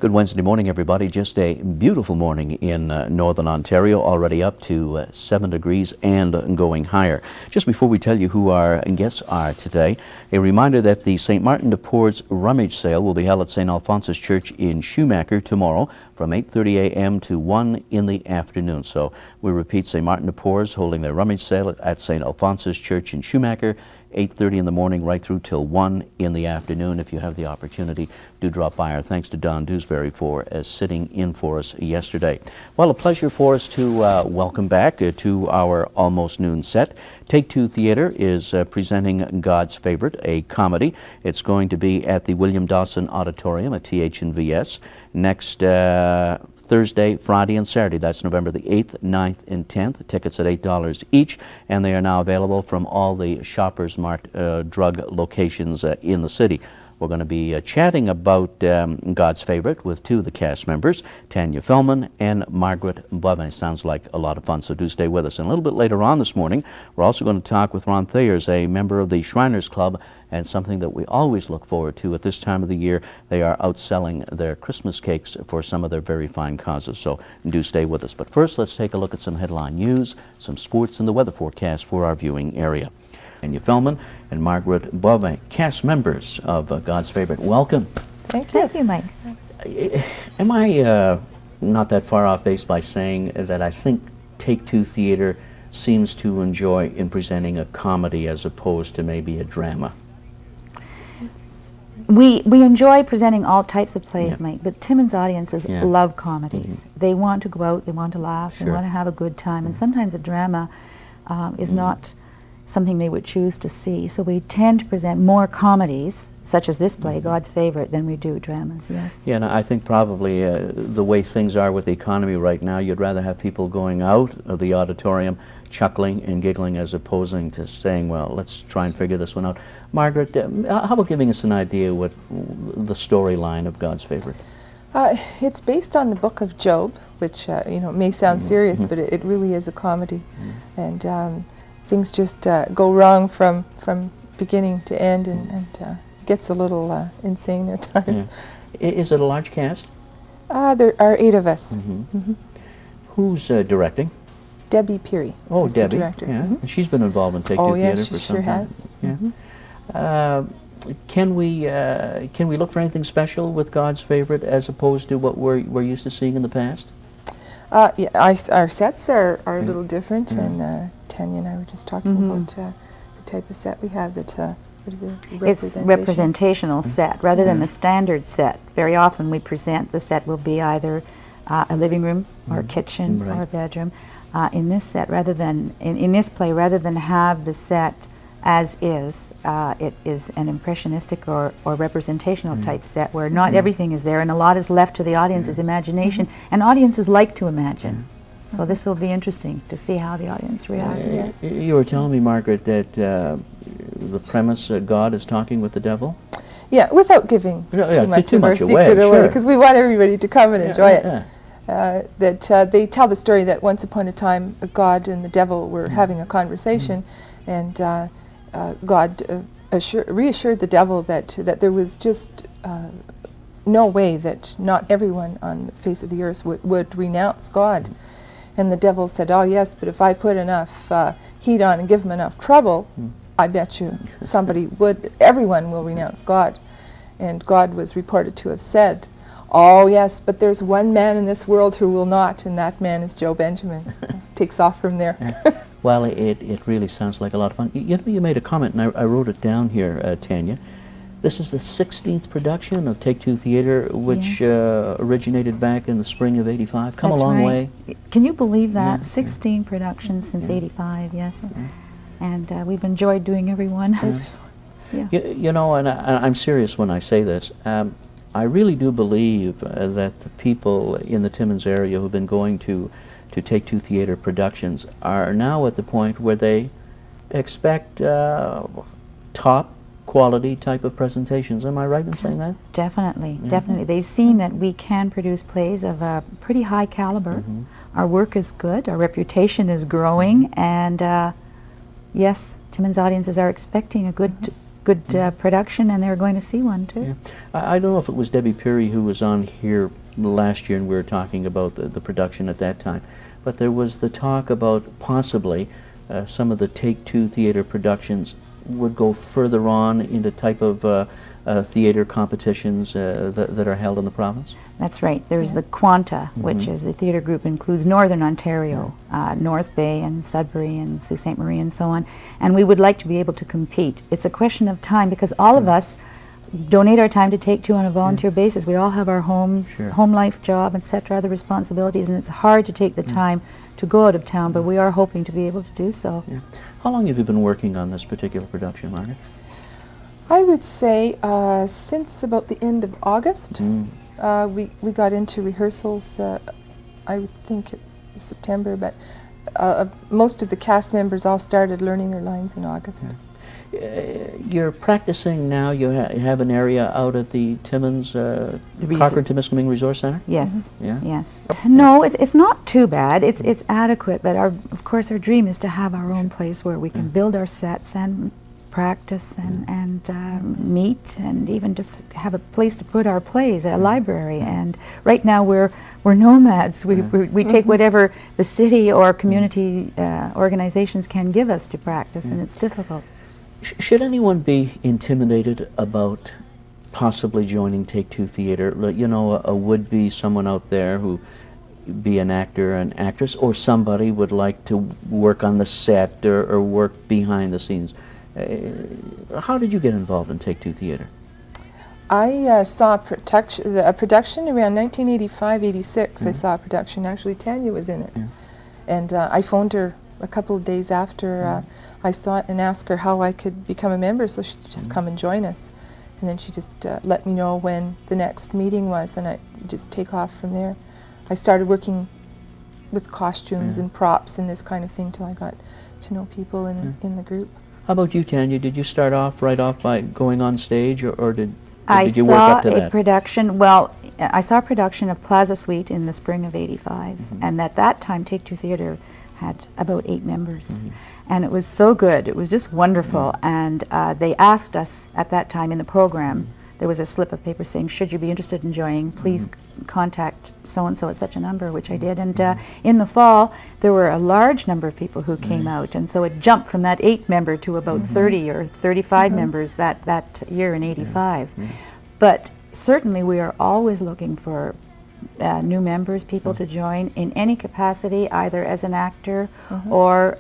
Good Wednesday morning, everybody. Just a beautiful morning in Northern Ontario, already up to 7 degrees and going higher. Just before we tell you who our guests are today, a reminder that the St. Martin de Porres rummage sale will be held at St. Alphonsus Church in Schumacher tomorrow from 8:30 a.m. to 1 in the afternoon. So we repeat, St. Martin de Porres holding their rummage sale at St. Alphonsus Church in Schumacher, 8:30 in the morning right through till 1 in the afternoon. If you have the opportunity, do drop by. Our thanks to Don Dewsbury for sitting in for us yesterday. Well, a pleasure for us to welcome back to our Almost Noon set. Take Two Theatre is presenting God's Favorite, a comedy. It's going to be at the William Dawson Auditorium at TH&VS next Thursday, Friday, and Saturday. That's November the 8th, 9th, and 10th. Tickets at $8 each, and they are now available from all the Shoppers Mart drug locations in the city. We're going to be chatting about God's Favorite with two of the cast members, Tanya Feldman and Margaret Boivin. Sounds like a lot of fun, so do stay with us. And a little bit later on this morning, we're also going to talk with Ron Thayers, a member of the Shriners Club, and something that we always look forward to at this time of the year. They are outselling their Christmas cakes for some of their very fine causes, so do stay with us. But first, let's take a look at some headline news, some sports, and the weather forecast for our viewing area. Tanya Feldman and Margaret Boivin, cast members of God's Favorite. Welcome. Thank you. Thank you, Mike. Am I not that far off base by saying that I think Take Two Theatre seems to enjoy in presenting a comedy as opposed to maybe a drama? We enjoy presenting all types of plays, Mike, but Timmins audiences love comedies. They want to go out, they want to laugh, they want to have a good time, and sometimes a drama is not something they would choose to see. So we tend to present more comedies, such as this play, God's Favorite, than we do dramas, yes. Yeah, and I think probably the way things are with the economy right now, you'd rather have people going out of the auditorium chuckling and giggling as opposing to saying, well, let's try and figure this one out. Margaret, how about giving us an idea what the storyline of God's Favorite? It's based on the book of Job, which may sound serious, but it really is a comedy. And things just go wrong from beginning to end, and gets a little insane at times. Is it a large cast? There are 8 of us. Who's directing? Debbie Peary. Oh, is Debbie. the director. And she's been involved in Take Two Theatre for some time. Has. Can we look for anything special with God's Favorite as opposed to what we're used to seeing in the past? Our sets are a little different, and Tanya and I were just talking about the type of set we have. That it's representational set rather than the standard set. Very often we present the set will be either a living room or a kitchen or a bedroom. In this set, rather than in this play, rather than have the set as is, it is an impressionistic or representational type set where not everything is there and a lot is left to the audience's imagination, and audiences like to imagine. So this will be interesting to see how the audience reacts. You were telling me, Margaret, that the premise God is talking with the devil? Yeah, without giving too much of our secret away, because we want everybody to come and enjoy it. That they tell the story that once upon a time God and the devil were having a conversation, and God reassured the devil that there was just no way that not everyone on the face of the earth would renounce God. And the devil said, oh yes, but if I put enough heat on and give him enough trouble, I bet you everyone will renounce God. And God was reported to have said, oh yes, but there's one man in this world who will not, and that man is Joe Benjamin. Takes off from there. Well, it really sounds like a lot of fun. You made a comment, and I wrote it down here, Tanya. This is the 16th production of Take Two Theatre, which originated back in the spring of '85. Come a long way. Can you believe that? 16 productions since '85, yes. And we've enjoyed doing every one. You know, and I'm serious when I say this. I really do believe that the people in the Timmins area who've been going to Take Two Theatre productions are now at the point where they expect top quality type of presentations. Am I right in saying that? Definitely, definitely. They've seen that we can produce plays of a pretty high caliber. Our work is good, our reputation is growing, and yes, Timmins audiences are expecting a good good production, and they're going to see one too. Yeah. I don't know if it was Debbie Peary who was on here last year and we were talking about the production at that time, but there was the talk about possibly some of the Take-Two theater productions would go further on into type of theater competitions that are held in the province? That's right. There's the Quanta, which is the theater group, includes Northern Ontario, North Bay and Sudbury and Sault Ste. Marie and so on. And we would like to be able to compete. It's a question of time because all of us donate our time to Take-Two on a volunteer basis. We all have our homes, home life, job, etc., other responsibilities, and it's hard to take the time to go out of town, but we are hoping to be able to do so. Yeah. How long have you been working on this particular production, Margaret? I would say since about the end of August. We got into rehearsals, I would think September, but most of the cast members all started learning their lines in August. You're practicing now, you have an area out at the Timmins, Cochrane-Timiskaming Resource Center? Yes, Yeah? yes. No, it's not too bad, it's adequate, but of course our dream is to have our own place where we can build our sets and practice and meet and even just have a place to put our plays, a library. And right now we're nomads. We take whatever the city or community organizations can give us to practice, and it's difficult. Should anyone be intimidated about possibly joining Take-Two Theater? You know, a would-be someone out there who be an actor, an actress, or somebody would like to work on the set or work behind the scenes. How did you get involved in Take-Two Theater? I saw a production around 1985-86. I saw a production. Actually, Tanya was in it. And I phoned her a couple of days after I saw it and asked her how I could become a member so she'd just come and join us. And then she just let me know when the next meeting was, and I just take off from there. I started working with costumes and props and this kind of thing till I got to know people in the group. How about you, Tanya? Did you start off right off by going on stage, or did you work up to that? I saw a production, well, I saw a production of Plaza Suite in the spring of '85, and at that time Take-Two Theater had about 8 members. And it was so good, it was just wonderful, and they asked us at that time in the program, there was a slip of paper saying, should you be interested in joining, please contact so-and-so at such a number, which I did. And in the fall, there were a large number of people who came out, and so it jumped from that 8 member to about 30 or 35 members that year in '85. But certainly we are always looking for new members, people to join in any capacity, either as an actor or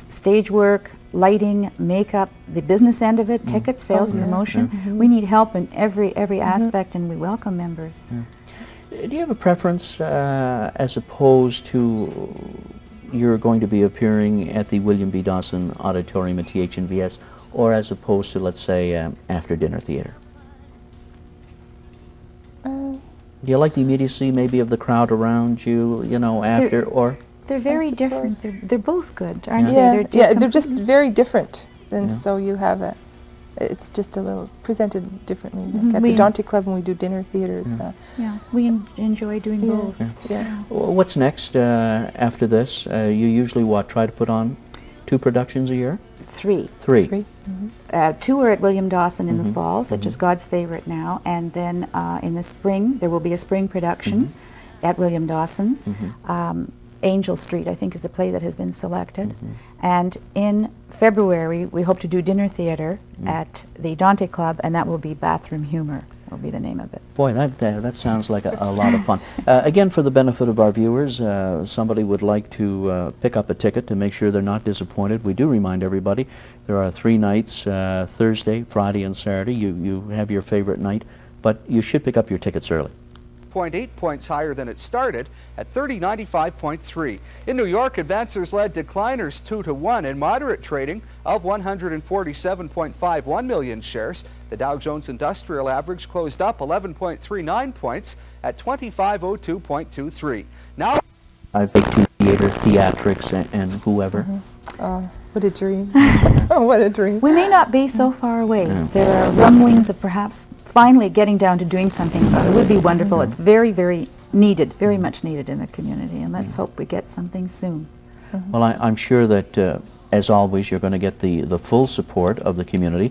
stage work, lighting, makeup, the business end of it, tickets, sales, promotion. We need help in every aspect, and we welcome members. Do you have a preference as opposed to you're going to be appearing at the William B. Dawson Auditorium at THNVS, or as opposed to, let's say, after dinner theater? Do you like the immediacy maybe of the crowd around you, you know, after, or? They're very different. They're both good, aren't they? They're they're just very different. And so you have it's just a little presented differently. Like at the Dante Club when we do dinner theaters. We enjoy doing both. Well, what's next after this? You usually try to put on 2 productions a year? 3. 3. 2 are at William Dawson in the fall, such as God's Favorite now, and then in the spring there will be a spring production at William Dawson. Angel Street, I think, is the play that has been selected. And in February we hope to do dinner theater at the Dante Club, and that will be Bathroom Humor, will be the name of it. Boy, that sounds like a lot of fun. Again, for the benefit of our viewers, somebody would like to pick up a ticket to make sure they're not disappointed. We do remind everybody there are 3 nights, Thursday, Friday, and Saturday. You have your favorite night, but you should pick up your tickets early. 0.8 points higher than it started at 3095.3. In New York, advancers led decliners 2-1 in moderate trading of 147.51 million shares. The Dow Jones Industrial Average closed up 11.39 points at 2502.23. Now, I've been to theater, theatrics, and whoever. What a dream. Oh, what a dream. We may not be so far away. There are rumblings of perhaps finally getting down to doing something about it. It would be wonderful. It's very, very needed, very much needed in the community, and let's hope we get something soon. Well, I'm sure that, as always, you're going to get the full support of the community.